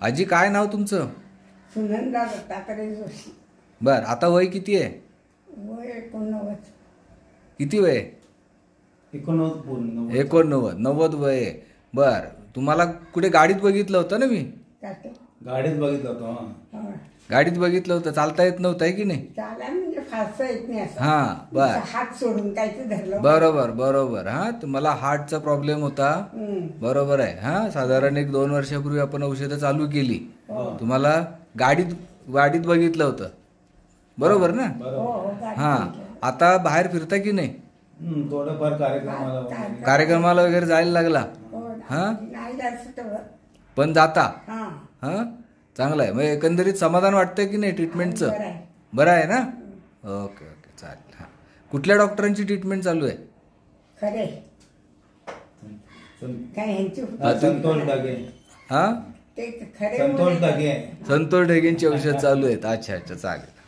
आजी काय नाव तुमचं? सुनंदा दत्तात्रय जोशी. बर, आता वय किती आहे? वय 89. किती वय? 89 पूर्ण. 89. 90 वय आहे. बर, तुम्हाला कुठे गाडीत बघितलं होतं ना मी? गाडीत बघितलं होतं. हो. गाडीत बघितलं होतं. चालता येत नव्हतं आहे की नाही? चाला म्हणजे फारसं येत नाही असं. हा, बर. हात सोडून काहीच धरलं. बरोबर बरोबर. हा, तुम्हाला हार्टचा प्रॉब्लेम होता. बरोबर आहे. हा, साधारण 1-2 वर्षापूर्वी आपण औषधं चालू केली. तुम्हाला गाडीत गाडीत बघितलं होतं. बरोबर ना? हा, आता बाहेर फिरता की नाही? थोडंफार कार्यक्रमाला वगैरे जायला लागला? हा, पण जाता? हा, चांगलं आहे. मग एकंदरीत समाधान वाटतंय की नाही ट्रीटमेंटचं? बरं आहे ना? ओके ओके, चालेल. हा, कुठल्या डॉक्टरांची ट्रीटमेंट चालू आहे? खरे संतोष ढगे. हा, ते खरे संतोष ढगे. संतोष ढगेंची औषध चालू आहेत. अच्छा अच्छा, चालेल.